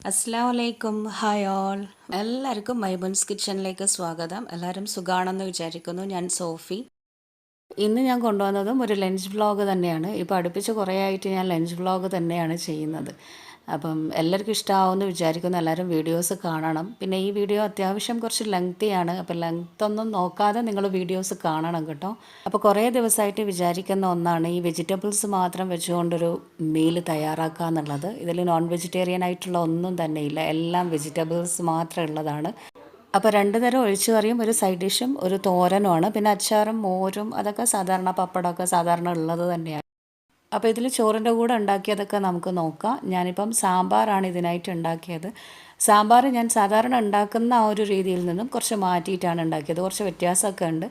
അസ്സലാമലൈക്കും hi all എല്ലാവർക്കും മൈമൂൺസ് കിച്ചണിലേക്ക് സ്വാഗതം. എല്ലാവരും സുഖാണെന്ന് വിചാരിക്കുന്നു. ഞാൻ സോഫി. ഇന്ന് ഞാൻ കൊണ്ടുവന്നതും ഒരു ലഞ്ച് വ്ളോഗ് തന്നെയാണ്. ഇപ്പോൾ അടുപ്പിച്ച് കുറേ ആയിട്ട് ഞാൻ ലഞ്ച് വ്ളോഗ് തന്നെയാണ് ചെയ്യുന്നത്. അപ്പം എല്ലാവർക്കും ഇഷ്ടമാവുമെന്ന് വിചാരിക്കുന്നു. എല്ലാവരും വീഡിയോസ് കാണണം. പിന്നെ ഈ വീഡിയോ അത്യാവശ്യം കുറച്ച് ലെങ്തിയാണ്. അപ്പോൾ ലെങ്ത്തൊന്നും നോക്കാതെ നിങ്ങൾ വീഡിയോസ് കാണണം കേട്ടോ. അപ്പോൾ കുറേ ദിവസമായിട്ട് വിചാരിക്കുന്ന ഒന്നാണ് ഈ വെജിറ്റബിൾസ് മാത്രം വെച്ചുകൊണ്ടൊരു മീൽ തയ്യാറാക്കുക എന്നുള്ളത്. ഇതിൽ നോൺ വെജിറ്റേറിയൻ ആയിട്ടുള്ള ഒന്നും തന്നെ ഇല്ല, എല്ലാം വെജിറ്റബിൾസ് മാത്രം ഉള്ളതാണ്. അപ്പോൾ 2 തരം ഒഴിച്ചുകറിയും ഒരു സൈഡ് ഡിഷും ഒരു തോരനുമാണ്. പിന്നെ അച്ചാറും മോരും അതൊക്കെ സാധാരണ, പപ്പടമൊക്കെ സാധാരണ ഉള്ളത് തന്നെയാണ്. അപ്പോൾ ഇതിൽ ചോറിൻ്റെ കൂടെ ഉണ്ടാക്കിയതൊക്കെ നമുക്ക് നോക്കാം. ഞാനിപ്പം സാമ്പാറാണ് ഇതിനായിട്ട് ഉണ്ടാക്കിയത്. സാമ്പാർ ഞാൻ സാധാരണ ഉണ്ടാക്കുന്ന ആ ഒരു രീതിയിൽ നിന്നും കുറച്ച് മാറ്റിയിട്ടാണ് ഉണ്ടാക്കിയത്. കുറച്ച് വ്യത്യാസമൊക്കെ ഉണ്ട്.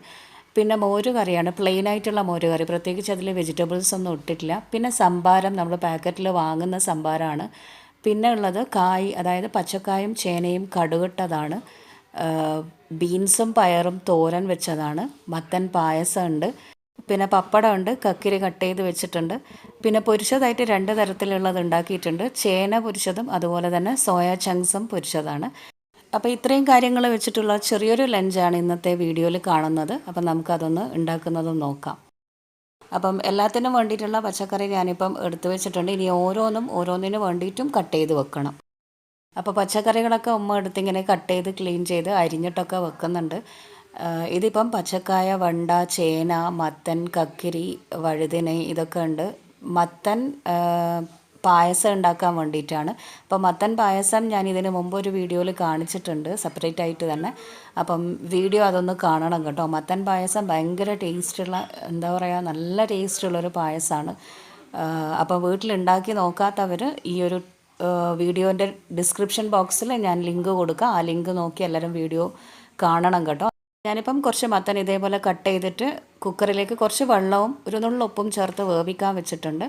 പിന്നെ മോര് കറിയാണ്, പ്ലെയിൻ ആയിട്ടുള്ള മോര് കറി, പ്രത്യേകിച്ച് അതിൽ വെജിറ്റബിൾസ് ഒന്നും ഇട്ടിട്ടില്ല. പിന്നെ സംഭാരം നമ്മൾ പാക്കറ്റിൽ വാങ്ങുന്ന സംഭാരമാണ്. പിന്നെ ഉള്ളത് കായ്, അതായത് പച്ചക്കായും ചേനയും കടുകിട്ടതാണ്. ബീൻസും പയറും തോരൻ വെച്ചതാണ്. മത്തൻ പായസം ഉണ്ട്. പിന്നെ പപ്പടം ഉണ്ട്, കക്കിരി കട്ട് ചെയ്ത് വെച്ചിട്ടുണ്ട്. പിന്നെ പൊരിച്ചതായിട്ട് 2 തരത്തിലുള്ളത് ഉണ്ടാക്കിയിട്ടുണ്ട്. ചേന പൊരിച്ചതും അതുപോലെ തന്നെ സോയ ചങ്ക്സും പൊരിച്ചതാണ്. അപ്പോൾ ഇത്രയും കാര്യങ്ങൾ വെച്ചിട്ടുള്ള ചെറിയൊരു ലഞ്ചാണ് ഇന്നത്തെ വീഡിയോയിൽ കാണുന്നത്. അപ്പം നമുക്കതൊന്ന് ഉണ്ടാക്കുന്നതും നോക്കാം. അപ്പം എല്ലാത്തിനും വേണ്ടിയിട്ടുള്ള പച്ചക്കറി ഞാനിപ്പം എടുത്തു വെച്ചിട്ടുണ്ട്. ഇനി ഓരോന്നിനും വേണ്ടിയിട്ടും കട്ട് ചെയ്ത് വെക്കണം. അപ്പോൾ പച്ചക്കറികളൊക്കെ ഉമ്മ എടുത്തിങ്ങനെ കട്ട് ചെയ്ത് ക്ലീൻ ചെയ്ത് അരിഞ്ഞിട്ടൊക്കെ വെക്കുന്നുണ്ട്. ഇതിപ്പം പച്ചക്കായ, വണ്ട, ചേന, മത്തൻ, കക്കിരി, വഴുതന ഇതൊക്കെ ഉണ്ട്. മത്തൻ പായസം ഉണ്ടാക്കാൻ വേണ്ടിയിട്ടാണ്. അപ്പോൾ മത്തൻ പായസം ഞാൻ ഇതിന് മുമ്പ് ഒരു വീഡിയോയിൽ കാണിച്ചിട്ടുണ്ട്, സെപ്പറേറ്റ് ആയിട്ട് തന്നെ. അപ്പം വീഡിയോ അതൊന്ന് കാണണം കേട്ടോ. മത്തൻ പായസം ഭയങ്കര ടേസ്റ്റുള്ള, എന്താ പറയുക, നല്ല ടേസ്റ്റുള്ളൊരു പായസമാണ്. അപ്പോൾ വീട്ടിലുണ്ടാക്കി നോക്കാത്തവർ ഈ ഒരു വീഡിയോൻ്റെ ഡിസ്ക്രിപ്ഷൻ ബോക്സിൽ ഞാൻ ലിങ്ക് കൊടുക്കാം. ആ ലിങ്ക് നോക്കി എല്ലാവരും വീഡിയോ കാണണം കേട്ടോ. ഞാനിപ്പം കുറച്ച് മത്തൻ ഇതേപോലെ കട്ട് ചെയ്തിട്ട് കുക്കറിലേക്ക് കുറച്ച് വെള്ളവും ഒരു നുള്ളു ഉപ്പും ചേർത്ത് വേവിക്കാൻ വെച്ചിട്ടുണ്ട്.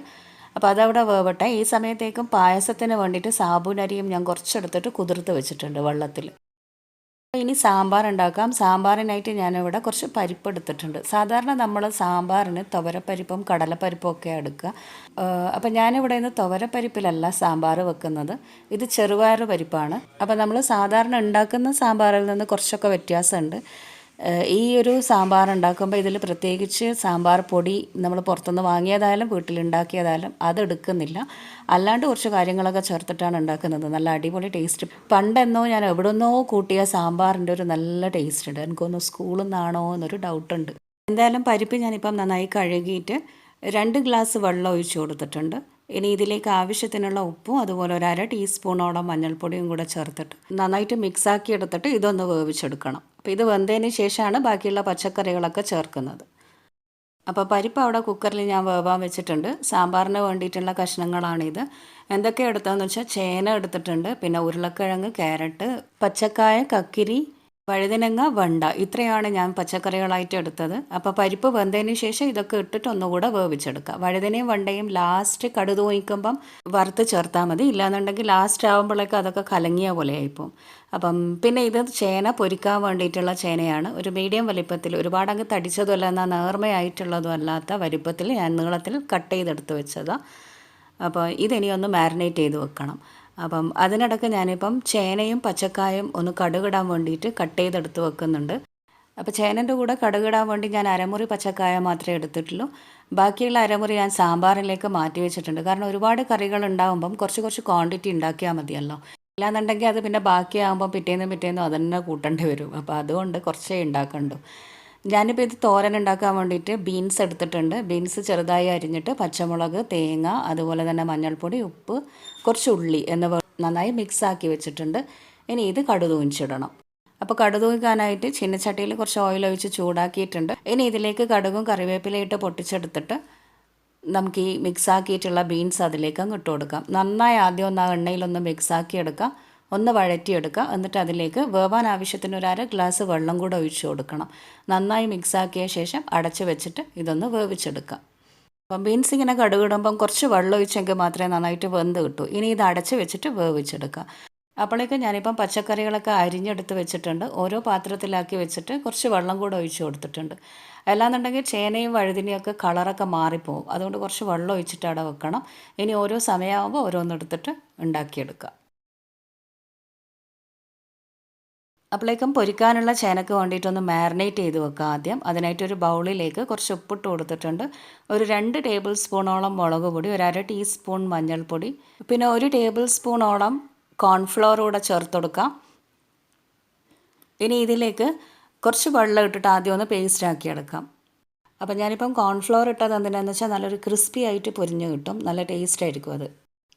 അപ്പോൾ അതവിടെ വേവട്ടെ. ഈ സമയത്തേക്കും പായസത്തിന് വേണ്ടിയിട്ട് സാബുനരിയും ഞാൻ കുറച്ചെടുത്തിട്ട് കുതിർത്ത് വെച്ചിട്ടുണ്ട് വെള്ളത്തിൽ. ഇനി സാമ്പാർ ഉണ്ടാക്കാം. സാമ്പാറിനായിട്ട് ഞാനിവിടെ കുറച്ച് പരിപ്പ് എടുത്തിട്ടുണ്ട്. സാധാരണ നമ്മൾ സാമ്പാറിന് തുവരപ്പരിപ്പും കടലപ്പരിപ്പും ഒക്കെ എടുക്കുക. അപ്പം ഞാനിവിടെ നിന്ന് തുവരപ്പരിപ്പിലല്ല സാമ്പാർ വെക്കുന്നത്. ഇത് ചെറുപയർ പരിപ്പാണ്. അപ്പം നമ്മൾ സാധാരണ ഉണ്ടാക്കുന്ന സാമ്പാറിൽ നിന്ന് കുറച്ചൊക്കെ വ്യത്യാസമുണ്ട്. ഈ ഒരു സാമ്പാർ ഉണ്ടാക്കുമ്പോൾ ഇതിൽ പ്രത്യേകിച്ച് സാമ്പാർ പൊടി നമ്മൾ പുറത്തുനിന്ന് വാങ്ങിയതായാലും വീട്ടിലുണ്ടാക്കിയതായാലും അതെടുക്കുന്നില്ല. അല്ലാണ്ട് കുറച്ച് കാര്യങ്ങളൊക്കെ ചേർത്തിട്ടാണ് ഉണ്ടാക്കുന്നത്. നല്ല അടിപൊളി ടേസ്റ്റ്. പണ്ടെന്നോ ഞാൻ എവിടെന്നോ കൂട്ടിയ സാമ്പാറിൻ്റെ ഒരു നല്ല ടേസ്റ്റ് ഉണ്ട്. എനിക്കൊന്ന് സ്കൂളിൽ നിന്നാണോ എന്നൊരു ഡൗട്ടുണ്ട്. എന്തായാലും പരിപ്പ് ഞാനിപ്പം നന്നായി കഴുകിയിട്ട് 2 ഗ്ലാസ് വെള്ളം ഒഴിച്ചു കൊടുത്തിട്ടുണ്ട്. ഇനി ഇതിലേക്ക് ആവശ്യത്തിനുള്ള ഉപ്പും അതുപോലെ ഒരു 1/2 ടീസ്പൂണോളം മഞ്ഞൾപ്പൊടിയും കൂടെ ചേർത്തിട്ട് നന്നായിട്ട് മിക്സാക്കി എടുത്തിട്ട് ഇതൊന്ന് വേവിച്ചെടുക്കണം. അപ്പോൾ ഇത് വെന്തതിന് ശേഷമാണ് ബാക്കിയുള്ള പച്ചക്കറികളൊക്കെ ചേർക്കുന്നത്. അപ്പോൾ പരിപ്പ് അവിടെ കുക്കറിൽ ഞാൻ വേവാൻ വെച്ചിട്ടുണ്ട്. സാമ്പാറിന് വേണ്ടിയിട്ടുള്ള കഷ്ണങ്ങളാണിത്. എന്തൊക്കെ എടുത്തതെന്ന് വെച്ചാൽ ചേന എടുത്തിട്ടുണ്ട്, പിന്നെ ഉരുളക്കിഴങ്ങ്, ക്യാരറ്റ്, പച്ചക്കായ, കക്കിരി, വഴുതനങ്ങ, വണ്ട, ഇത്രയാണ് ഞാൻ പച്ചക്കറികളായിട്ട് എടുത്തത്. അപ്പോൾ പരിപ്പ് വെന്തതിന് ശേഷം ഇതൊക്കെ ഇട്ടിട്ട് ഒന്നുകൂടെ വേവിച്ചെടുക്കുക. വഴുതനയും വണ്ടയും ലാസ്റ്റ് കടുക് ഒഴിക്കുമ്പം വറുത്ത് ചേർത്താൽ മതി. ഇല്ലാന്നുണ്ടെങ്കിൽ ലാസ്റ്റ് ആകുമ്പോഴേക്കും അതൊക്കെ കലങ്ങിയ പോലെ ആയിപ്പോവും. അപ്പം പിന്നെ ഇത് ചേന പൊരിക്കാൻ വേണ്ടിയിട്ടുള്ള ചേനയാണ്. ഒരു മീഡിയം വലിപ്പത്തിൽ, ഒരുപാടങ്ങ് തടിച്ചതുമല്ല എന്നാൽ നേർമയായിട്ടുള്ളതും അല്ലാത്ത വലിപ്പത്തിൽ ഞാൻ നീളത്തിൽ കട്ട് ചെയ്തെടുത്ത് വെച്ചതാണ്. അപ്പോൾ ഇതിനി ഒന്ന് മാരിനേറ്റ് ചെയ്ത് വെക്കണം. അപ്പം അതിനിടയ്ക്ക് ഞാനിപ്പം ചേനയും പച്ചക്കായും ഒന്ന് കടുകിടാൻ വേണ്ടിയിട്ട് കട്ട് ചെയ്തെടുത്ത് വെക്കുന്നുണ്ട്. അപ്പോൾ ചേനൻ്റെ കൂടെ കടുകിടാൻ വേണ്ടി ഞാൻ അരമുറി പച്ചക്കായ മാത്രമേ എടുത്തിട്ടുള്ളൂ. ബാക്കിയുള്ള അരമുറി ഞാൻ സാമ്പാറിലേക്ക് മാറ്റി വെച്ചിട്ടുണ്ട്. കാരണം ഒരുപാട് കറികൾ ഉണ്ടാകുമ്പം കുറച്ച് ക്വാണ്ടിറ്റി ഉണ്ടാക്കിയാൽ മതിയല്ലോ. ഇല്ലാന്നുണ്ടെങ്കിൽ അത് പിന്നെ ബാക്കിയാകുമ്പോൾ പിറ്റേന്നും അതന്നെ കൂട്ടേണ്ടി വരും. അപ്പോൾ അതുകൊണ്ട് കുറച്ചേ ഉണ്ടാക്കണ്ടു. ഞാനിപ്പോൾ ഇത് തോരൻ ഉണ്ടാക്കാൻ വേണ്ടിയിട്ട് ബീൻസ് എടുത്തിട്ടുണ്ട്. ബീൻസ് ചെറുതായി അരിഞ്ഞിട്ട് പച്ചമുളക്, തേങ്ങ, അതുപോലെ തന്നെ മഞ്ഞൾപ്പൊടി, ഉപ്പ്, കുറച്ച് ഉള്ളി എന്നിവ നന്നായി മിക്സാക്കി വെച്ചിട്ടുണ്ട്. ഇനി ഇത് കടുതൂഞ്ചിടണം. അപ്പോൾ കടുതൂക്കാനായിട്ട് ചീനച്ചട്ടിയിൽ കുറച്ച് ഓയിൽ ഒഴിച്ച് ചൂടാക്കിയിട്ടുണ്ട്. ഇനി ഇതിലേക്ക് കടുകും കറിവേപ്പിലയിട്ട് പൊട്ടിച്ചെടുത്തിട്ട് നമുക്ക് ഈ മിക്സാക്കിയിട്ടുള്ള ബീൻസ് അതിലേക്ക് അങ്ങ് ഇട്ട് കൊടുക്കാം. നന്നായി ആദ്യം ഒന്ന് ആ എണ്ണയിലൊന്ന് മിക്സാക്കി എടുക്കാം, ഒന്ന് വഴറ്റിയെടുക്കുക. എന്നിട്ട് അതിലേക്ക് വേവാൻ ആവശ്യത്തിന് ഒരു 1/2 ഗ്ലാസ് വെള്ളം കൂടെ ഒഴിച്ചു കൊടുക്കണം. നന്നായി മിക്സാക്കിയ ശേഷം അടച്ച് വെച്ചിട്ട് ഇതൊന്ന് വേവിച്ചെടുക്കാം. അപ്പം ബീൻസ് ഇങ്ങനെ കടുകിടുമ്പം കുറച്ച് വെള്ളം ഒഴിച്ചെങ്കിൽ മാത്രമേ നന്നായിട്ട് വെന്ത് കിട്ടൂ. ഇനി ഇത് അടച്ച് വെച്ചിട്ട് വേവിച്ചെടുക്കാം. അപ്പോഴേക്കും ഞാനിപ്പം പച്ചക്കറികളൊക്കെ അരിഞ്ഞെടുത്ത് വെച്ചിട്ടുണ്ട്. ഓരോ പാത്രത്തിലാക്കി വെച്ചിട്ട് കുറച്ച് വെള്ളം കൂടെ ഒഴിച്ച് കൊടുത്തിട്ടുണ്ട്. അല്ലാന്നുണ്ടെങ്കിൽ ചേനയും വഴുതിനെയൊക്കെ കളറൊക്കെ മാറിപ്പോവും. അതുകൊണ്ട് കുറച്ച് വെള്ളം ഒഴിച്ചിട്ട് അവിടെ വെക്കണം. ഇനി ഓരോ സമയമാകുമ്പോൾ ഓരോന്നെടുത്തിട്ട് ഉണ്ടാക്കിയെടുക്കുക. അപ്പോഴേക്കും പൊരിക്കാനുള്ള ചേനക്ക് വേണ്ടിയിട്ടൊന്ന് മാരിനേറ്റ് ചെയ്ത് വെക്കുക ആദ്യം. അതിനായിട്ടൊരു ബൗളിലേക്ക് കുറച്ച് ഉപ്പിട്ട് കൊടുത്തിട്ടുണ്ട്. ഒരു 2 ടേബിൾ സ്പൂണോളം മുളക് പൊടി, ഒരു 1/2 ടീസ്പൂൺ മഞ്ഞൾപ്പൊടി, പിന്നെ 1 ടേബിൾ സ്പൂണോളം കോൺഫ്ലവർ കൂടെ ചേർത്ത് കൊടുക്കാം. ഇനി ഇതിലേക്ക് കുറച്ച് വെള്ളം ഇട്ടിട്ട് ആദ്യം ഒന്ന് പേസ്റ്റ് ആക്കി എടുക്കാം. അപ്പോൾ ഞാനിപ്പം കോൺഫ്ലവർ ഇട്ടത് എന്തിനാണെന്ന് വെച്ചാൽ നല്ലൊരു ക്രിസ്പി ആയിട്ട് പൊരിഞ്ഞ് കിട്ടും, നല്ല ടേസ്റ്റ് ആയിരിക്കും അത്.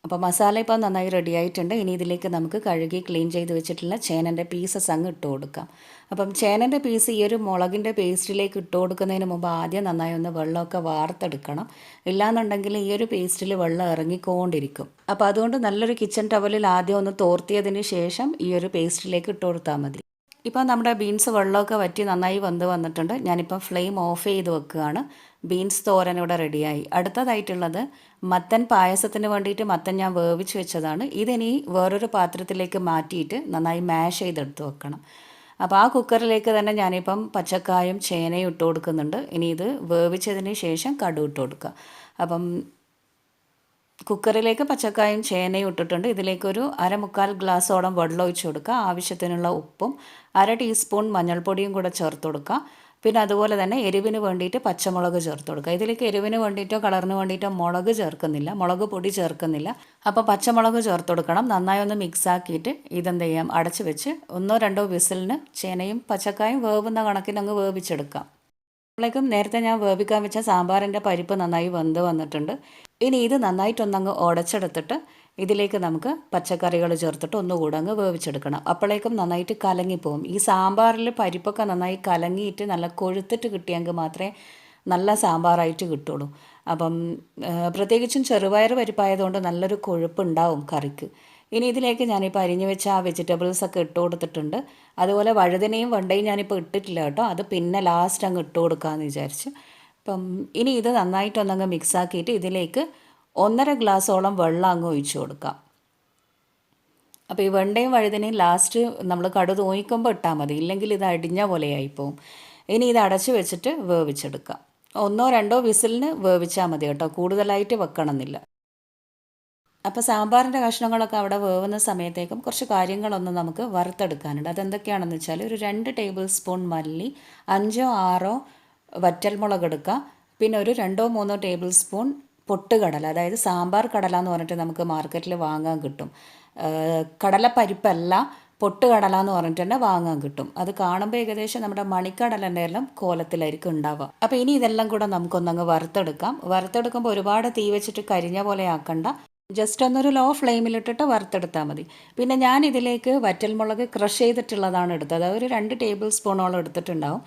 അപ്പോൾ മസാല ഇപ്പോൾ നന്നായി റെഡി ആയിട്ടുണ്ട്. ഇനി ഇതിലേക്ക് നമുക്ക് കഴുകി ക്ലീൻ ചെയ്ത് വെച്ചിട്ടുള്ള ചേനൻ്റെ പീസസ് അങ്ങ് ഇട്ട് കൊടുക്കാം. അപ്പം ചേനൻ്റെ പീസ് ഈ ഒരു മുളകിൻ്റെ പേസ്റ്റിലേക്ക് ഇട്ട് കൊടുക്കുന്നതിന് മുമ്പ് ആദ്യം നന്നായി ഒന്ന് വെള്ളമൊക്കെ വാർത്തെടുക്കണം. ഇല്ലാന്നുണ്ടെങ്കിൽ ഈ ഒരു പേസ്റ്റിൽ വെള്ളം ഇറങ്ങിക്കൊണ്ടിരിക്കും. അപ്പോൾ അതുകൊണ്ട് നല്ലൊരു കിച്ചൺ ടവലിൽ ആദ്യം ഒന്ന് തോർത്തിയതിന് ശേഷം ഈ ഒരു പേസ്റ്റിലേക്ക് ഇട്ട് കൊടുത്താൽ മതി. ഇപ്പോൾ നമ്മുടെ ബീൻസ് വെള്ളമൊക്കെ വറ്റി നന്നായി വെന്ത് വന്നിട്ടുണ്ട്. ഞാനിപ്പം ഫ്ലെയിം ഓഫ് ചെയ്ത് വെക്കുകയാണ്. ബീൻസ് തോരൻ ഇവിടെ റെഡിയായി. അടുത്തതായിട്ടുള്ളത് മത്തൻ പായസത്തിന് വേണ്ടിയിട്ട് മത്തൻ ഞാൻ വേവിച്ച് വെച്ചതാണ്. ഇതിനി വേറൊരു പാത്രത്തിലേക്ക് മാറ്റിയിട്ട് നന്നായി മാഷ് ചെയ്തെടുത്ത് വെക്കണം. അപ്പോൾ ആ കുക്കറിലേക്ക് തന്നെ ഞാനിപ്പം പച്ചക്കായും ചേനയും ഇട്ട് കൊടുക്കുന്നുണ്ട്. ഇനി ഇത് വേവിച്ചതിന് ശേഷം കടുക് ഇട്ട് കൊടുക്കുക. അപ്പം കുക്കറിലേക്ക് പച്ചക്കായും ചേനയും ഇട്ടിട്ടുണ്ട്. ഇതിലേക്കൊരു 1/4 ഗ്ലാസ്സോളം വെള്ളം ഒഴിച്ച് കൊടുക്കുക. ആവശ്യത്തിനുള്ള ഉപ്പും 1/2 ടീസ്പൂൺ മഞ്ഞൾപ്പൊടിയും കൂടെ ചേർത്ത് കൊടുക്കുക. പിന്നെ അതുപോലെ തന്നെ എരിവിന് വേണ്ടിയിട്ട് പച്ചമുളക് ചേർത്ത് കൊടുക്കുക. ഇതിലേക്ക് എരിവിന് വേണ്ടിയിട്ടോ കളറിന് വേണ്ടിയിട്ടോ മുളക് ചേർക്കുന്നില്ല, മുളക് പൊടി ചേർക്കുന്നില്ല. അപ്പോൾ പച്ചമുളക് ചേർത്ത് കൊടുക്കണം. നന്നായി ഒന്ന് മിക്സ് ആക്കിയിട്ട് ഇതെന്ത് ചെയ്യാം, അടച്ച് വെച്ച് 1-2 വിസിലിന് ചേനയും പച്ചക്കായും വേവുന്ന കണക്കിന് അങ്ങ് വേവിച്ചെടുക്കാം. അപ്പോഴേക്കും നേരത്തെ ഞാൻ വേവിക്കാൻ വെച്ച സാമ്പാറിൻ്റെ പരിപ്പ് നന്നായി വെന്ത് വന്നിട്ടുണ്ട്. ഇനി ഇത് നന്നായിട്ടൊന്നങ്ങ് ഉടച്ചെടുത്തിട്ട് ഇതിലേക്ക് നമുക്ക് പച്ചക്കറികൾ ചേർത്തിട്ട് ഒന്നുകൂടെ അങ്ങ് വേവിച്ചെടുക്കണം. അപ്പോഴേക്കും നന്നായിട്ട് കലങ്ങിപ്പോവും. ഈ സാമ്പാറിൽ പരിപ്പൊക്കെ നന്നായി കലങ്ങിയിട്ട് നല്ല കൊഴുത്തിട്ട് കിട്ടിയെങ്കിൽ മാത്രമേ നല്ല സാമ്പാറായിട്ട് കിട്ടുള്ളൂ. അപ്പം പ്രത്യേകിച്ചും ചെറുപയർ പരിപ്പായതുകൊണ്ട് നല്ലൊരു കൊഴുപ്പുണ്ടാവും കറിക്ക്. ഇനി ഇതിലേക്ക് ഞാനിപ്പോൾ അരിഞ്ഞു വെച്ച ആ വെജിറ്റബിൾസൊക്കെ ഇട്ട് കൊടുത്തിട്ടുണ്ട്. അതുപോലെ വഴുതനയും വെണ്ടയും ഞാനിപ്പോൾ ഇട്ടിട്ടില്ല കേട്ടോ, അത് പിന്നെ ലാസ്റ്റ് അങ്ങ് ഇട്ട് കൊടുക്കാമെന്ന് വിചാരിച്ചു. അപ്പം ഇനി ഇത് നന്നായിട്ടൊന്നങ്ങ് മിക്സാക്കിയിട്ട് ഇതിലേക്ക് 1.5 ഗ്ലാസ്സോളം വെള്ളം അങ്ങ് ഒഴിച്ചു കൊടുക്കാം. അപ്പോൾ ഈ വെണ്ടയും വഴുതനയും ലാസ്റ്റ് നമ്മൾ കടുക് തോന്നിക്കുമ്പോൾ ഇട്ടാൽ മതി, ഇല്ലെങ്കിൽ ഇത് അടിഞ്ഞ പോലെയായിപ്പോവും. ഇനി ഇത് അടച്ച് വെച്ചിട്ട് വേവിച്ചെടുക്കാം. 1-2 വിസിലിന് വേവിച്ചാൽ മതി കേട്ടോ, കൂടുതലായിട്ട് വെക്കണമെന്നില്ല. അപ്പോൾ സാമ്പാറിൻ്റെ കഷ്ണങ്ങളൊക്കെ അവിടെ വേവുന്ന സമയത്തേക്കും കുറച്ച് കാര്യങ്ങളൊന്ന് നമുക്ക് വറുത്തെടുക്കാനുണ്ട്. അതെന്തൊക്കെയാണെന്ന് വെച്ചാൽ ഒരു 2 ടേബിൾ സ്പൂൺ മല്ലി, 5-6 വറ്റൽമുളക് എടുക്കുക. പിന്നെ ഒരു 2-3 ടേബിൾ സ്പൂൺ പൊട്ടുകടല, അതായത് സാമ്പാർ കടല എന്ന് പറഞ്ഞിട്ട് നമുക്ക് മാർക്കറ്റിൽ വാങ്ങാൻ കിട്ടും. കടലപ്പരിപ്പല്ല, പൊട്ടുകടല എന്ന് പറഞ്ഞിട്ട് തന്നെ വാങ്ങാൻ കിട്ടും. അത് കാണുമ്പോൾ ഏകദേശം നമ്മുടെ മണിക്കടലൻ്റെ എല്ലാം കോലത്തിലായിരിക്കും ഉണ്ടാവുക. അപ്പോൾ ഇനി ഇതെല്ലാം കൂടെ നമുക്കൊന്നങ്ങ് വറുത്തെടുക്കാം. വറുത്തെടുക്കുമ്പോൾ ഒരുപാട് തീ വെച്ചിട്ട് കരിഞ്ഞ പോലെ ആക്കണ്ട, ജസ്റ്റ് ഒന്നൊരു ലോ ഫ്ലെയിമിലിട്ടിട്ട് വറുത്തെടുത്താൽ മതി. പിന്നെ ഞാൻ ഇതിലേക്ക് വറ്റൽമുളക് ക്രഷ് ചെയ്തിട്ടുള്ളതാണ് എടുത്തത്. അതൊരു 2 ടേബിൾ സ്പൂണോളം എടുത്തിട്ടുണ്ടാവും.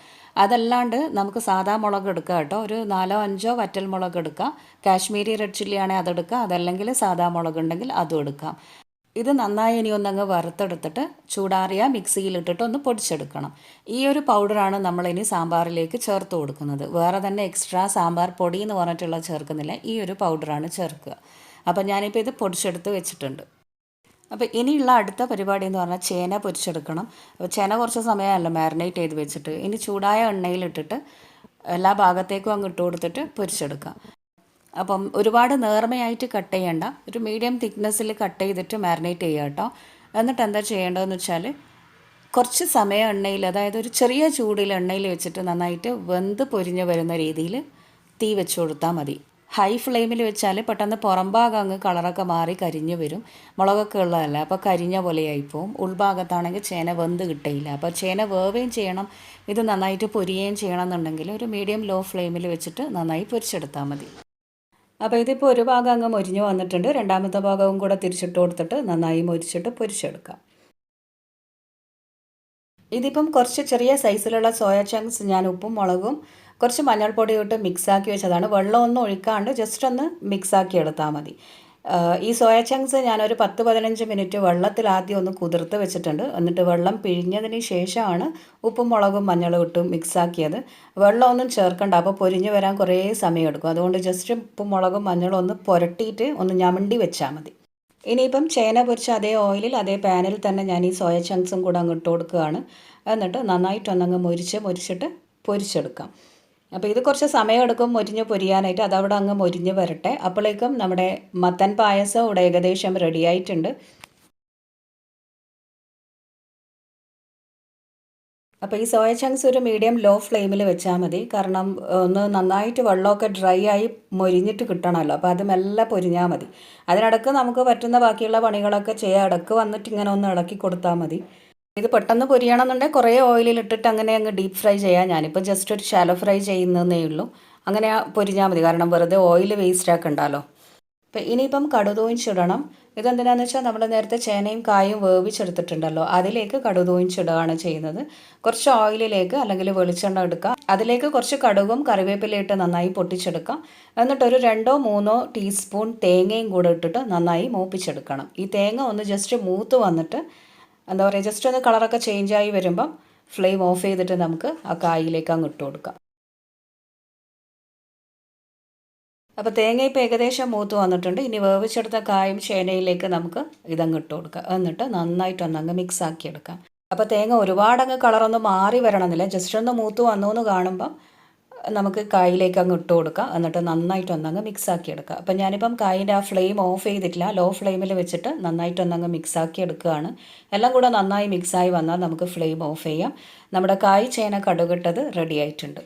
അതല്ലാണ്ട് നമുക്ക് സാധാ മുളക് എടുക്കുക കേട്ടോ, ഒരു 4-5 വറ്റൽമുളക് എടുക്കുക. കാശ്മീരി റെഡ് ചില്ലി ആണെങ്കിൽ അതെടുക്കുക, അതല്ലെങ്കിൽ സാധാ മുളക് ഉണ്ടെങ്കിൽ അതും എടുക്കാം. ഇത് നന്നായി ഇനി ഒന്നങ്ങ് വറുത്തെടുത്തിട്ട് ചൂടാറിയ മിക്സിയിലിട്ടിട്ട് ഒന്ന് പൊടിച്ചെടുക്കണം. ഈ ഒരു പൗഡറാണ് നമ്മളിനി സാമ്പാറിലേക്ക് ചേർത്ത് കൊടുക്കുന്നത്. വേറെ തന്നെ എക്സ്ട്രാ സാമ്പാർ പൊടി എന്ന് പറഞ്ഞിട്ടുള്ള ചേർക്കുന്നില്ല, ഈ ഒരു പൗഡറാണ് ചേർക്കുക. അപ്പം ഞാനിപ്പോൾ ഇത് പൊടിച്ചെടുത്ത് വെച്ചിട്ടുണ്ട്. അപ്പോൾ ഇനിയുള്ള അടുത്ത പരിപാടി എന്ന് പറഞ്ഞാൽ ചേന പൊരിച്ചെടുക്കണം. അപ്പോൾ ചേന കുറച്ച് സമയമല്ല മാരിനേറ്റ് ചെയ്ത് വെച്ചിട്ട് ഇനി ചൂടായ എണ്ണയിലിട്ടിട്ട് എല്ലാ ഭാഗത്തേക്കും അങ്ങ് ഇട്ട് കൊടുത്തിട്ട് പൊരിച്ചെടുക്കാം. അപ്പം ഒരുപാട് നേർമയായിട്ട് കട്ട് ചെയ്യേണ്ട, ഒരു മീഡിയം തിക്നെസ്സിൽ കട്ട് ചെയ്തിട്ട് മാരിനേറ്റ് ചെയ്യുക കേട്ടോ. എന്നിട്ട് എന്താ ചെയ്യേണ്ടതെന്ന് വെച്ചാൽ കുറച്ച് സമയം എണ്ണയിൽ, അതായത് ഒരു ചെറിയ ചൂടിൽ എണ്ണയിൽ വെച്ചിട്ട് നന്നായിട്ട് വെന്ത് പൊരിഞ്ഞ് വരുന്ന രീതിയിൽ തീ വെച്ച് കൊടുത്താൽ മതി. ഹൈ ഫ്ലെയിമിൽ വെച്ചാൽ പെട്ടെന്ന് പുറംഭാഗം അങ്ങ് കളറൊക്കെ മാറി കരിഞ്ഞ് വരും. മുളകൊക്കെ ഉള്ളതല്ല, അപ്പോൾ കരിഞ്ഞ പോലെയായിപ്പോവും. ഉൾഭാഗത്താണെങ്കിൽ ചേന വെന്ത് കിട്ടയില്ല. അപ്പോൾ ചേന വേവുകയും ചെയ്യണം, ഇത് നന്നായിട്ട് പൊരിയുകയും ചെയ്യണം എന്നുണ്ടെങ്കിൽ ഒരു മീഡിയം ലോ ഫ്ലെയിമിൽ വെച്ചിട്ട് നന്നായി പൊരിച്ചെടുത്താൽ മതി. അപ്പോൾ ഇതിപ്പോൾ ഒരു ഭാഗം അങ്ങ് മൊരിഞ്ഞ് വന്നിട്ടുണ്ട്. രണ്ടാമത്തെ ഭാഗവും കൂടെ തിരിച്ചിട്ട് കൊടുത്തിട്ട് നന്നായി മൊരിച്ചിട്ട് പൊരിച്ചെടുക്കാം. ഇതിപ്പം കുറച്ച് ചെറിയ സൈസിലുള്ള സോയ ചങ്ക്സ് ഞാൻ ഉപ്പും മുളകും കുറച്ച് മഞ്ഞൾപ്പൊടി ഇട്ട് മിക്സാക്കി വെച്ചതാണ്. വെള്ളമൊന്നും ഒഴിക്കാണ്ട് ജസ്റ്റ് ഒന്ന് മിക്സാക്കി എടുത്താൽ മതി. ഈ സോയ ചങ്ക്സ് ഞാനൊരു 10-15 മിനിറ്റ് വെള്ളത്തിൽ ആദ്യം ഒന്ന് കുതിർത്ത് വെച്ചിട്ടുണ്ട്. എന്നിട്ട് വെള്ളം പിഴിഞ്ഞതിന് ശേഷമാണ് ഉപ്പും മുളകും മഞ്ഞളും ഇട്ട് മിക്സാക്കിയത്. വെള്ളമൊന്നും ചേർക്കണ്ട, അപ്പോൾ പൊരിഞ്ഞ് വരാൻ കുറേ സമയമെടുക്കും. അതുകൊണ്ട് ജസ്റ്റ് ഉപ്പും മുളകും മഞ്ഞളും ഒന്ന് പുരട്ടിയിട്ട് ഒന്ന് ഞമണ്ടി വെച്ചാൽ മതി. ഇനിയിപ്പം ചേന പൊരിച്ച അതേ ഓയിലിൽ അതേ പാനിൽ തന്നെ ഞാൻ ഈ സോയ ചങ്ക്സും കൂടെ അങ്ങ് ഇട്ട് കൊടുക്കുകയാണ്. എന്നിട്ട് നന്നായിട്ടൊന്നങ്ങ് മൊരിച്ചിട്ട് പൊരിച്ചെടുക്കാം. അപ്പോൾ ഇത് കുറച്ച് സമയമെടുക്കും മൊരിഞ്ഞ് പൊരിയാനായിട്ട്. അതവിടെ അങ്ങ് മൊരിഞ്ഞ് വരട്ടെ. അപ്പോഴേക്കും നമ്മുടെ മത്തൻ പായസം ഇവിടെ ഏകദേശം റെഡിയായിട്ടുണ്ട്. അപ്പോൾ ഈ സോയ ചങ്ക്സ് ഒരു മീഡിയം ലോ ഫ്ലെയിമിൽ വെച്ചാൽ മതി. കാരണം ഒന്ന് നന്നായിട്ട് വെള്ളമൊക്കെ ഡ്രൈ ആയി മൊരിഞ്ഞിട്ട് കിട്ടണമല്ലോ. അപ്പോൾ അത് മെല്ലെ പൊരിഞ്ഞാൽ മതി. അതിനിടക്ക് നമുക്ക് പറ്റുന്ന ബാക്കിയുള്ള പണികളൊക്കെ ചെയ്യാം. ഇടക്ക് വന്നിട്ട് ഇങ്ങനെ ഒന്ന് ഇളക്കി കൊടുത്താൽ മതി. ഇത് പെട്ടെന്ന് പൊരിയണമെന്നുണ്ടെങ്കിൽ കുറേ ഓയിലിലിട്ടിട്ട് അങ്ങനെ അങ്ങ് ഡീപ്പ് ഫ്രൈ ചെയ്യാം. ഞാനിപ്പോൾ ജസ്റ്റ് ഒരു ഷാലോ ഫ്രൈ ചെയ്യുന്നതേ ഉള്ളൂ. അങ്ങനെ പൊരിഞ്ഞാൽ മതി. കാരണം വെറുതെ ഓയിൽ വേസ്റ്റ് ആക്കണ്ടല്ലോ. അപ്പം ഇനിയിപ്പം കടുതോയിച്ചിടണം. ഇതെന്തിനാന്ന് വെച്ചാൽ നമ്മൾ നേരത്തെ ചേനയും കായും വേവിച്ചെടുത്തിട്ടുണ്ടല്ലോ, അതിലേക്ക് കടുതോയിച്ചിടുകയാണ് ചെയ്യുന്നത്. കുറച്ച് ഓയിലിലേക്ക് അല്ലെങ്കിൽ വെളിച്ചെണ്ണ എടുക്കാം. അതിലേക്ക് കുറച്ച് കടുകും കറിവേപ്പിലയിട്ട് നന്നായി പൊട്ടിച്ചെടുക്കാം. എന്നിട്ടൊരു 2-3 ടീസ്പൂൺ തേങ്ങയും കൂടെ ഇട്ടിട്ട് നന്നായി മൂപ്പിച്ചെടുക്കണം. ഈ തേങ്ങ ഒന്ന് ജസ്റ്റ് മൂത്ത് വന്നിട്ട് എന്താ പറയുക, ജസ്റ്റ് ഒന്ന് കളറൊക്കെ ചേഞ്ചായി വരുമ്പം ഫ്ലെയിം ഓഫ് ചെയ്തിട്ട് നമുക്ക് ആ കായിലേക്ക് അങ്ങ് ഇട്ട് കൊടുക്കാം. അപ്പോൾ തേങ്ങ ഇപ്പോൾ ഏകദേശം മൂത്ത് വന്നിട്ടുണ്ട്. ഇനി വേവിച്ചെടുത്ത കായും ചേനയിലേക്ക് നമുക്ക് ഇതങ്ങ് ഇട്ട് കൊടുക്കാം. എന്നിട്ട് നന്നായിട്ടൊന്നങ്ങ് മിക്സ് ആക്കി എടുക്കാം. അപ്പോൾ തേങ്ങ ഒരുപാടങ്ങ് കളറൊന്നും മാറി വരണമെന്നില്ല. ജസ്റ്റ് ഒന്ന് മൂത്ത് വന്നു എന്ന് കാണുമ്പം നമുക്ക് കായിലേക്ക് അങ്ങ് ഇട്ട് കൊടുക്കാം. എന്നിട്ട് നന്നായിട്ടൊന്നങ്ങ് മിക്സ് ആക്കി എടുക്കാം. അപ്പം ഞാനിപ്പം കായിൻ്റെ ആ ഫ്ലെയിം ഓഫ് ചെയ്തിട്ടില്ല, ലോ ഫ്ലെയിമിൽ വെച്ചിട്ട് നന്നായിട്ടൊന്നങ്ങ് മിക്സ് ആക്കി എടുക്കുകയാണ്. എല്ലാം കൂടെ നന്നായി മിക്സായി വന്നാൽ നമുക്ക് ഫ്ലെയിം ഓഫ് ചെയ്യാം. നമ്മുടെ കായ് ചേന കടുകിട്ടത് റെഡി ആയിട്ടുണ്ട്.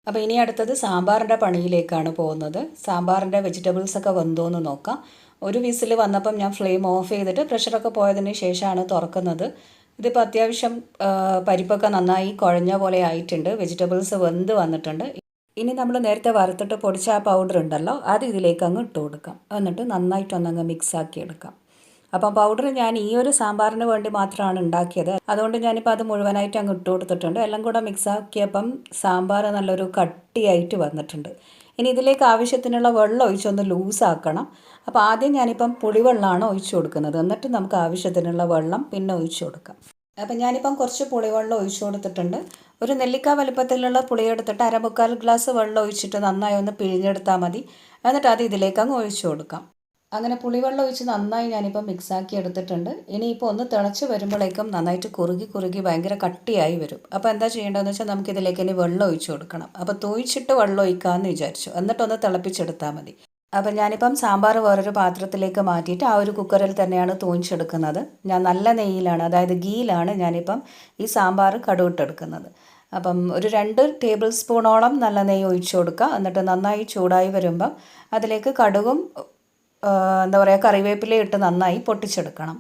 അപ്പോൾ ഇനി അടുത്തത് സാമ്പാറിൻ്റെ പണിയിലേക്കാണ് പോകുന്നത്. സാമ്പാറിൻ്റെ വെജിറ്റബിൾസൊക്കെ വെന്തോന്ന് നോക്കാം. ഒരു വിസിൽ വന്നപ്പം ഞാൻ ഫ്ലെയിം ഓഫ് ചെയ്തിട്ട് പ്രഷറൊക്കെ പോയതിന് ശേഷമാണ് തുറക്കുന്നത്. ഇതിപ്പോൾ അത്യാവശ്യം പരിപ്പൊക്കെ നന്നായി കുഴഞ്ഞ പോലെ ആയിട്ടുണ്ട്. വെജിറ്റബിൾസ് വെന്ത് വന്നിട്ടുണ്ട്. ഇനി നമ്മൾ നേരത്തെ വറുത്തിട്ട് പൊടിച്ച ആ പൗഡർ ഉണ്ടല്ലോ, അത് ഇതിലേക്ക് അങ്ങ് ഇട്ട് കൊടുക്കാം. എന്നിട്ട് നന്നായിട്ടൊന്നങ്ങ് മിക്സ് ആക്കി എടുക്കാം. അപ്പം പൗഡർ ഞാൻ ഈ ഒരു സാമ്പാറിന് വേണ്ടി മാത്രമാണ് ഉണ്ടാക്കിയത്. അതുകൊണ്ട് ഞാനിപ്പോൾ അത് മുഴുവനായിട്ട് അങ്ങ് ഇട്ട് കൊടുത്തിട്ടുണ്ട്. എല്ലാം കൂടെ മിക്സ് ആക്കിയപ്പം സാമ്പാർ നല്ലൊരു കട്ടിയായിട്ട് വന്നിട്ടുണ്ട്. ഇനി ഇതിലേക്ക് ആവശ്യത്തിനുള്ള വെള്ളം ഒഴിച്ചൊന്ന് ലൂസാക്കണം. അപ്പോൾ ആദ്യം ഞാനിപ്പം പുളിവെള്ളമാണ് ഒഴിച്ചു കൊടുക്കുന്നത്. എന്നിട്ട് നമുക്ക് ആവശ്യത്തിനുള്ള വെള്ളം പിന്നെ ഒഴിച്ചു കൊടുക്കാം. അപ്പം ഞാനിപ്പം കുറച്ച് പുളിവെള്ളം ഒഴിച്ചു കൊടുത്തിട്ടുണ്ട്. ഒരു നെല്ലിക്ക വലുപ്പത്തിലുള്ള പുളിയെടുത്തിട്ട് 1/4 ഗ്ലാസ് വെള്ളം ഒഴിച്ചിട്ട് നന്നായി ഒന്ന് പിഴിഞ്ഞെടുത്താൽ മതി. എന്നിട്ട് അത് ഇതിലേക്ക് അങ്ങ് ഒഴിച്ചു കൊടുക്കാം. അങ്ങനെ പുളിവെള്ളം ഒഴിച്ച് നന്നായി ഞാനിപ്പോൾ മിക്സാക്കി എടുത്തിട്ടുണ്ട്. ഇനിയിപ്പോൾ ഒന്ന് തിളച്ച് വരുമ്പോഴേക്കും നന്നായിട്ട് കുറുകി ഭയങ്കര കട്ടിയായി വരും. അപ്പോൾ എന്താ ചെയ്യേണ്ടതെന്ന് വെച്ചാൽ നമുക്കിതിലേക്ക് ഇനി വെള്ളം ഒഴിച്ച് കൊടുക്കണം. അപ്പോൾ തോയിച്ചിട്ട് വെള്ളം ഒഴിക്കാമെന്ന് വിചാരിച്ചു. എന്നിട്ടൊന്ന് തിളപ്പിച്ചെടുത്താൽ മതി. അപ്പം ഞാനിപ്പം സാമ്പാർ വേറൊരു പാത്രത്തിലേക്ക് മാറ്റിയിട്ട് ആ ഒരു കുക്കറിൽ തന്നെയാണ് തോന്നിച്ചെടുക്കുന്നത്. ഞാൻ നല്ല നെയ്യിലാണ്, അതായത് ഗീയിലാണ് ഞാനിപ്പം ഈ സാമ്പാർ കടുവിട്ടെടുക്കുന്നത്. അപ്പം ഒരു 2 ടേബിൾ സ്പൂണോളം നല്ല നെയ്യ് ഒഴിച്ചു കൊടുക്കുക. എന്നിട്ട് നന്നായി ചൂടായി വരുമ്പം അതിലേക്ക് കടുകും എന്താ പറയുക കറിവേപ്പില ഇട്ട് നന്നായി പൊട്ടിച്ചെടുക്കണം.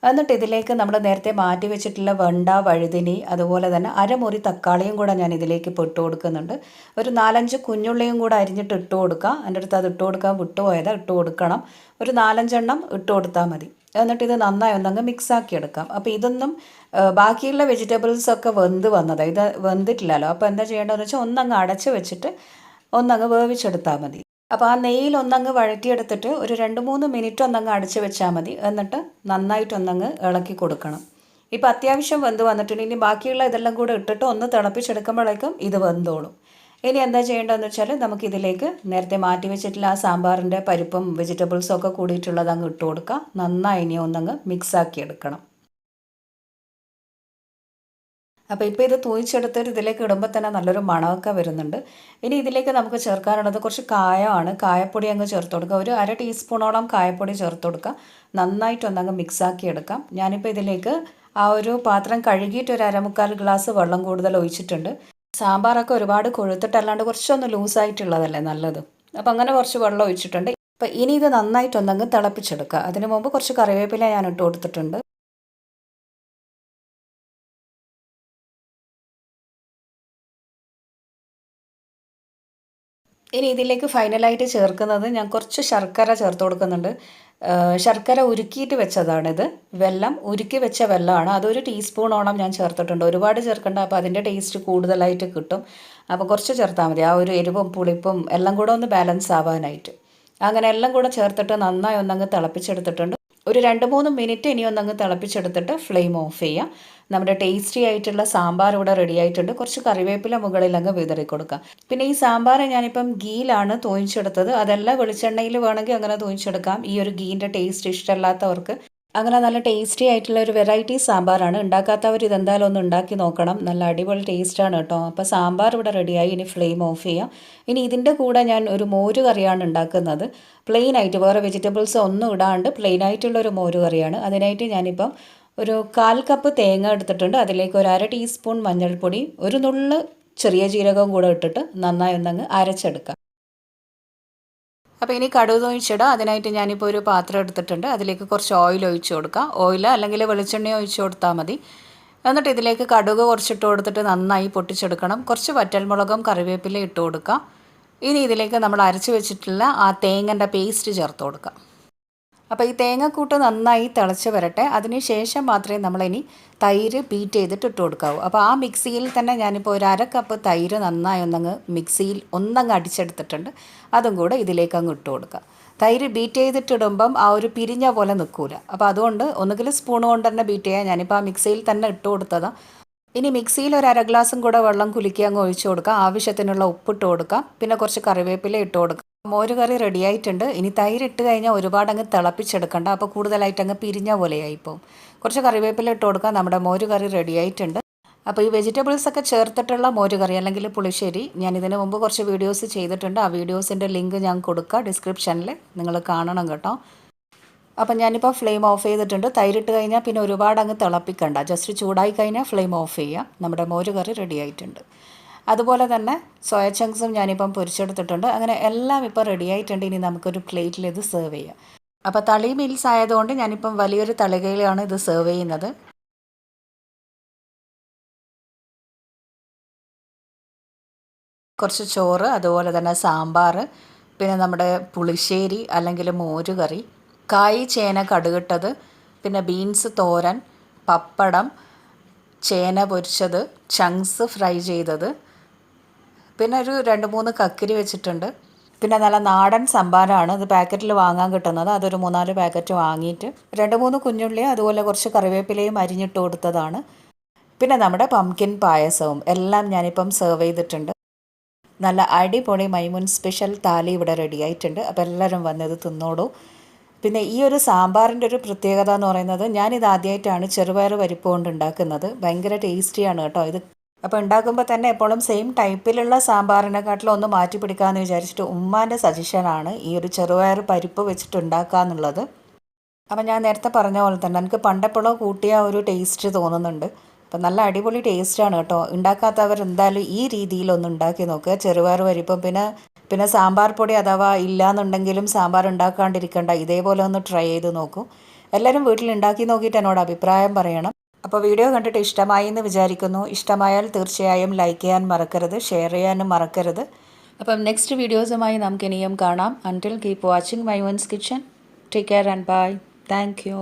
എന്നിട്ട് ഇതിലേക്ക് നമ്മൾ നേരത്തെ മാറ്റി വെച്ചിട്ടുള്ള വെണ്ട, വഴുതിനി, അതുപോലെ തന്നെ അരമുറി തക്കാളിയും കൂടെ ഞാൻ ഇതിലേക്ക് ഇട്ട് കൊടുക്കുന്നുണ്ട്. ഒരു 4-5 കുഞ്ഞുള്ളിയും കൂടെ അരിഞ്ഞിട്ട് ഇട്ട് കൊടുക്കുക. എൻ്റെ അടുത്ത് അത് ഇട്ട് കൊടുക്കാൻ വിട്ടുപോയത്, ഇട്ട് കൊടുക്കണം. ഒരു 4-5 എണ്ണം ഇട്ട് കൊടുത്താൽ മതി. എന്നിട്ട് ഇത് നന്നായി ഒന്നങ്ങ് മിക്സാക്കി എടുക്കാം. അപ്പോൾ ഇതൊന്നും ബാക്കിയുള്ള വെജിറ്റബിൾസൊക്കെ വെന്ത് വന്നതാണ്, ഇത് വെന്തിട്ടില്ലല്ലോ. അപ്പോൾ എന്താ ചെയ്യേണ്ടതെന്ന് വെച്ചാൽ ഒന്നങ്ങ് അടച്ച് വെച്ചിട്ട് ഒന്നങ്ങ് വേവിച്ചെടുത്താൽ മതി. അപ്പോൾ ആ നെയ്യിൽ ഒന്നങ്ങ് വഴറ്റിയെടുത്തിട്ട് ഒരു 2-3 മിനിറ്റ് ഒന്നങ്ങ് അടച്ച് വെച്ചാൽ മതി. എന്നിട്ട് നന്നായിട്ടൊന്നങ്ങ് ഇളക്കി കൊടുക്കണം. ഇപ്പോൾ അത്യാവശ്യം വെന്ത് വന്നിട്ടുണ്ട്. ഇനി ബാക്കിയുള്ള ഇതെല്ലാം കൂടെ ഇട്ടിട്ട് ഒന്ന് തിളപ്പിച്ചെടുക്കുമ്പോഴേക്കും ഇത് വെന്തോളും. ഇനി എന്താ ചെയ്യേണ്ടതെന്ന് വെച്ചാൽ നമുക്കിതിലേക്ക് നേരത്തെ മാറ്റി വെച്ചിട്ടുള്ള ആ സാമ്പാറിൻ്റെ പരിപ്പും വെജിറ്റബിൾസും ഒക്കെ കൂടിയിട്ടുള്ളത് അങ്ങ് ഇട്ട് കൊടുക്കുക. നന്നായി ഇനി ഒന്നങ്ങ് മിക്സാക്കി എടുക്കണം. അപ്പോൾ ഇപ്പോൾ ഇത് തൂയിച്ചെടുത്തിട്ട് ഇതിലേക്ക് ഇടുമ്പോൾ തന്നെ നല്ലൊരു മണമൊക്കെ വരുന്നുണ്ട്. ഇനി ഇതിലേക്ക് നമുക്ക് ചേർക്കാനുള്ളത് കുറച്ച് കായമാണ്. കായപ്പൊടി അങ്ങ് ചേർത്ത് കൊടുക്കുക. ഒരു 1/2 ടീസ്പൂണോളം കായപ്പൊടി ചേർത്ത് കൊടുക്കുക. നന്നായിട്ടൊന്നങ്ങ് മിക്സാക്കി എടുക്കാം. ഞാനിപ്പോൾ ഇതിലേക്ക് ആ ഒരു പാത്രം കഴുകിയിട്ട് ഒരു 1/4 ഗ്ലാസ് വെള്ളം കൂടുതൽ ഒഴിച്ചിട്ടുണ്ട്. സാമ്പാറൊക്കെ ഒരുപാട് കൊഴുത്തിട്ടല്ലാണ്ട് കുറച്ചൊന്ന് ലൂസായിട്ടുള്ളതല്ലേ നല്ലത്. അപ്പോൾ അങ്ങനെ കുറച്ച് വെള്ളം ഒഴിച്ചിട്ടുണ്ട്. അപ്പോൾ ഇനി ഇത് നന്നായിട്ടൊന്നങ്ങ് തിളപ്പിച്ചെടുക്കുക. അതിന് മുമ്പ് കുറച്ച് കറിവേപ്പില ഞാൻ ഇട്ട് കൊടുത്തിട്ടുണ്ട്. ഇനി ഇതിലേക്ക് ഫൈനലായിട്ട് ചേർക്കുന്നത് ഞാൻ കുറച്ച് ശർക്കര ചേർത്ത് കൊടുക്കുന്നുണ്ട്. ശർക്കര ഉരുക്കിയിട്ട് വെച്ചതാണിത്. വെല്ലം ഉരുക്കി വെച്ച വെല്ലമാണ്. അതൊരു ടീസ്പൂണോളം ഞാൻ ചേർത്തിട്ടുണ്ട്. ഒരുപാട് ചേർക്കണ്ട, അപ്പോൾ അതിൻ്റെ ടേസ്റ്റ് കൂടുതലായിട്ട് കിട്ടും. അപ്പോൾ കുറച്ച് ചേർത്താൽ മതി, ആ ഒരു എരിവും പുളിപ്പും എല്ലാം കൂടെ ഒന്ന് ബാലൻസ് ആവാനായിട്ട്. അങ്ങനെ എല്ലാം കൂടെ ചേർത്തിട്ട് നന്നായി ഒന്നങ്ങ് തിളപ്പിച്ചെടുത്തിട്ടുണ്ട്. ഒരു 2-3 മിനിറ്റ് ഇനി ഒന്നങ്ങ് തിളപ്പിച്ചെടുത്തിട്ട് ഫ്ലെയിം ഓഫ് ചെയ്യാം. നമ്മുടെ ടേസ്റ്റി ആയിട്ടുള്ള സാമ്പാർ ഇവിടെ റെഡി ആയിട്ടുണ്ട്. കുറച്ച് കറിവേപ്പില മുകളിൽ അങ്ങ് വിതറി കൊടുക്കാം. പിന്നെ ഈ സാമ്പാർ ഞാനിപ്പം ഗീയിലാണ് തോന്നിച്ചെടുത്തത്. അതല്ല വെളിച്ചെണ്ണയിൽ വേണമെങ്കിൽ അങ്ങനെ തോന്നിച്ചെടുക്കാം. ഈ ഒരു ഗീൻ്റെ ടേസ്റ്റ് ഇഷ്ടമല്ലാത്തവർക്ക് അങ്ങനെ നല്ല ടേസ്റ്റി ആയിട്ടുള്ള ഒരു വെറൈറ്റി സാമ്പാറാണ്. ഉണ്ടാക്കാത്തവർ ഇതെന്തായാലും ഒന്ന് ഉണ്ടാക്കി നോക്കണം. നല്ല അടിപൊളി ടേസ്റ്റാണ് കേട്ടോ. അപ്പോൾ സാമ്പാർ ഇവിടെ റെഡിയായി. ഇനി ഫ്ലെയിം ഓഫ് ചെയ്യാം. ഇനി ഇതിൻ്റെ കൂടെ ഞാൻ ഒരു മോര് കറിയാണ് ഉണ്ടാക്കുന്നത്. പ്ലെയിൻ ആയിട്ട് വേറെ വെജിറ്റബിൾസ് ഒന്നും ഇടാണ്ട് പ്ലെയിൻ ആയിട്ടുള്ളൊരു മോര് കറിയാണ്. അതിനായിട്ട് ഞാനിപ്പം ഒരു 1/4 കപ്പ് തേങ്ങ എടുത്തിട്ടുണ്ട്. അതിലേക്ക് ഒരു 1/2 ടീസ്പൂൺ മഞ്ഞൾപ്പൊടി, ഒരു നുള്ള് ചെറിയ ജീരകവും കൂടെ ഇട്ടിട്ട് നന്നായി ഒന്നങ്ങ് അരച്ചെടുക്കാം. അപ്പോൾ ഇനി കടുക് ഒഴിച്ചിടാം. അതിനായിട്ട് ഞാനിപ്പോൾ ഒരു പാത്രം എടുത്തിട്ടുണ്ട്. അതിലേക്ക് കുറച്ച് ഓയിൽ ഒഴിച്ച് കൊടുക്കാം. ഓയിൽ അല്ലെങ്കിൽ വെളിച്ചെണ്ണ ഒഴിച്ച് കൊടുത്താൽ മതി. എന്നിട്ട് ഇതിലേക്ക് കടുക് കുറച്ചിട്ട് കൊടുത്തിട്ട് നന്നായി പൊട്ടിച്ചെടുക്കണം. കുറച്ച് വറ്റൽമുളകും കറിവേപ്പിലയും ഇട്ട് കൊടുക്കാം. ഇനി ഇതിലേക്ക് നമ്മൾ അരച്ച് വെച്ചിട്ടുള്ള ആ തേങ്ങൻ്റെ പേസ്റ്റ് ചേർത്ത് കൊടുക്കാം. അപ്പോൾ ഈ തേങ്ങക്കൂട്ട് നന്നായി തിളച്ച് വരട്ടെ. അതിന് ശേഷം മാത്രമേ നമ്മളിനി തൈര് ബീറ്റ് ചെയ്തിട്ട് ഇട്ട് കൊടുക്കാവൂ. അപ്പോൾ ആ മിക്സിയിൽ തന്നെ ഞാനിപ്പോൾ ഒരു 1/2 കപ്പ് തൈര് നന്നായി ഒന്നങ്ങ് മിക്സിയിൽ ഒന്നങ്ങ് അടിച്ചെടുത്തിട്ടുണ്ട്. അതും കൂടെ ഇതിലേക്ക് അങ്ങ് ഇട്ട് കൊടുക്കുക. തൈര് ബീറ്റ് ചെയ്തിട്ടിടുമ്പം ആ ഒരു പിരിഞ്ഞ പോലെ നിൽക്കില്ല. അപ്പോൾ അതുകൊണ്ട് ഒന്നുകിൽ സ്പൂൺ കൊണ്ട് തന്നെ ബീറ്റ് ചെയ്യാം. ഞാനിപ്പോൾ ആ മിക്സിയിൽ തന്നെ ഇട്ട് കൊടുത്തതാണ്. ഇനി മിക്സിയിൽ ഒരു 1/2 ഗ്ലാസും കൂടെ വെള്ളം കുലുക്കി അങ്ങ് ഒഴിച്ച് കൊടുക്കാം. ആവശ്യത്തിനുള്ള ഉപ്പിട്ട് കൊടുക്കാം. പിന്നെ കുറച്ച് കറിവേപ്പില ഇട്ട് കൊടുക്കാം. മോര് കറി റെഡി ആയിട്ടുണ്ട്. ഇനി തൈര് ഇട്ട് കഴിഞ്ഞാൽ ഒരുപാട് അങ്ങ് തിളപ്പിച്ചെടുക്കണ്ട. അപ്പോൾ കൂടുതലായിട്ട് അങ്ങ് പിരിഞ്ഞ പോലെയായിപ്പോൾ. കുറച്ച് കറിവേപ്പില ഇട്ട് കൊടുക്കാം. നമ്മുടെ മോര് കറി റെഡി ആയിട്ടുണ്ട്. അപ്പോൾ ഈ വെജിറ്റബിൾസൊക്കെ ചേർത്തിട്ടുള്ള മോര് കറി അല്ലെങ്കിൽ പുളിശ്ശേരി ഞാൻ ഇതിന് മുമ്പ് കുറച്ച് വീഡിയോസ് ചെയ്തിട്ടുണ്ട്. ആ വീഡിയോസിൻ്റെ ലിങ്ക് ഞാൻ കൊടുക്കാം ഡിസ്ക്രിപ്ഷനിൽ. നിങ്ങൾ കാണണം കേട്ടോ. അപ്പം ഞാനിപ്പോൾ ഫ്ലെയിം ഓഫ് ചെയ്തിട്ടുണ്ട്. തൈരിട്ട് കഴിഞ്ഞാൽ പിന്നെ ഒരുപാട് അങ്ങ് തിളപ്പിക്കണ്ട. ജസ്റ്റ് ചൂടായി കഴിഞ്ഞാൽ ഫ്ലെയിം ഓഫ് ചെയ്യാം. നമ്മുടെ മോര് കറി റെഡി ആയിട്ടുണ്ട്. അതുപോലെ തന്നെ സോയ ചങ്ക്സും ഞാനിപ്പം പൊരിച്ചെടുത്തിട്ടുണ്ട്. അങ്ങനെ എല്ലാം ഇപ്പോൾ റെഡി ആയിട്ടുണ്ട്. ഇനി നമുക്കൊരു പ്ലേറ്റിൽ ഇത് സെർവ് ചെയ്യാം. അപ്പോൾ തളി മീൽസ് ആയതുകൊണ്ട് ഞാനിപ്പം വലിയൊരു തളികയിലാണ് ഇത് സെർവ് ചെയ്യുന്നത്. കുറച്ച് ചോറ്, അതുപോലെ തന്നെ സാമ്പാർ, പിന്നെ നമ്മുടെ പുളിശ്ശേരി അല്ലെങ്കിൽ മോര് കറി, കായ് ചേന കടുകിട്ടത്, പിന്നെ ബീൻസ് തോരൻ, പപ്പടം, ചേന പൊരിച്ചത്, ചങ്ക്സ് ഫ്രൈ ചെയ്തത്, പിന്നെ ഒരു 2-3 കക്കിരി വെച്ചിട്ടുണ്ട്. പിന്നെ നല്ല നാടൻ സംഭാരമാണ്. ഇത് പാക്കറ്റിൽ വാങ്ങാൻ കിട്ടുന്നത്. അതൊരു 3-4 പാക്കറ്റ് വാങ്ങിയിട്ട് 2-3 കുഞ്ഞുള്ളി അതുപോലെ കുറച്ച് കറിവേപ്പിലയും അരിഞ്ഞിട്ട് കൊടുത്തതാണ്. പിന്നെ നമ്മുടെ പംകിൻ പായസവും എല്ലാം ഞാനിപ്പം സെർവ് ചെയ്തിട്ടുണ്ട്. നല്ല അടിപൊളി മൈമൂൺ സ്പെഷ്യൽ താലി ഇവിടെ റെഡി ആയിട്ടുണ്ട്. അപ്പോൾ എല്ലാവരും വന്നത് തിന്നോളൂ. പിന്നെ ഈ ഒരു സാമ്പാറിൻ്റെ ഒരു പ്രത്യേകത എന്ന് പറയുന്നത് ഞാനിത് ആദ്യമായിട്ടാണ് ചെറുപയർ പരിപ്പ് കൊണ്ട് ഉണ്ടാക്കുന്നത്. ഭയങ്കര ടേസ്റ്റിയാണ് കേട്ടോ ഇത്. അപ്പോൾ ഉണ്ടാക്കുമ്പോൾ തന്നെ എപ്പോഴും സെയിം ടൈപ്പിലുള്ള സാമ്പാറിനെക്കാട്ടിലും ഒന്ന് മാറ്റി പിടിക്കാമെന്ന് വിചാരിച്ചിട്ട് ഉമ്മാൻ്റെ സജഷനാണ് ഈ ഒരു ചെറുപയർ പരിപ്പ് വെച്ചിട്ട് ഉണ്ടാക്കുക എന്നുള്ളത്. അപ്പം ഞാൻ നേരത്തെ പറഞ്ഞ പോലെ തന്നെ എനിക്ക് പണ്ടെപ്പോഴോ കൂട്ടിയ ഒരു ടേസ്റ്റ് തോന്നുന്നുണ്ട്. അപ്പം നല്ല അടിപൊളി ടേസ്റ്റാണ് കേട്ടോ. ഉണ്ടാക്കാത്തവർ എന്തായാലും ഈ രീതിയിലൊന്ന് ഉണ്ടാക്കി നോക്കുക. ചെറുപയർ പരിപ്പും പിന്നെ സാമ്പാർ പൊടി അഥവാ ഇല്ലയെന്നുണ്ടെങ്കിലും സാമ്പാർ ഉണ്ടാക്കാണ്ടിരിക്കണ്ട, ഇതേപോലെ ഒന്ന് ട്രൈ ചെയ്ത് നോക്കൂ. എല്ലാവരും വീട്ടിൽ ഉണ്ടാക്കി നോക്കിയിട്ട് എന്നോട് അഭിപ്രായം പറയണം. അപ്പോൾ വീഡിയോ കണ്ടിട്ട് ഇഷ്ടമായി എന്ന് വിചാരിക്കുന്നു. ഇഷ്ടമായാൽ തീർച്ചയായും ലൈക്ക് ചെയ്യാൻ മറക്കരുത്, ഷെയർ ചെയ്യാനും മറക്കരുത്. അപ്പം നെക്സ്റ്റ് വീഡിയോസുമായി നമുക്ക് ഇനിയും കാണാം. Until keep watching Maimoon's kitchen. Take care and bye. Thank U.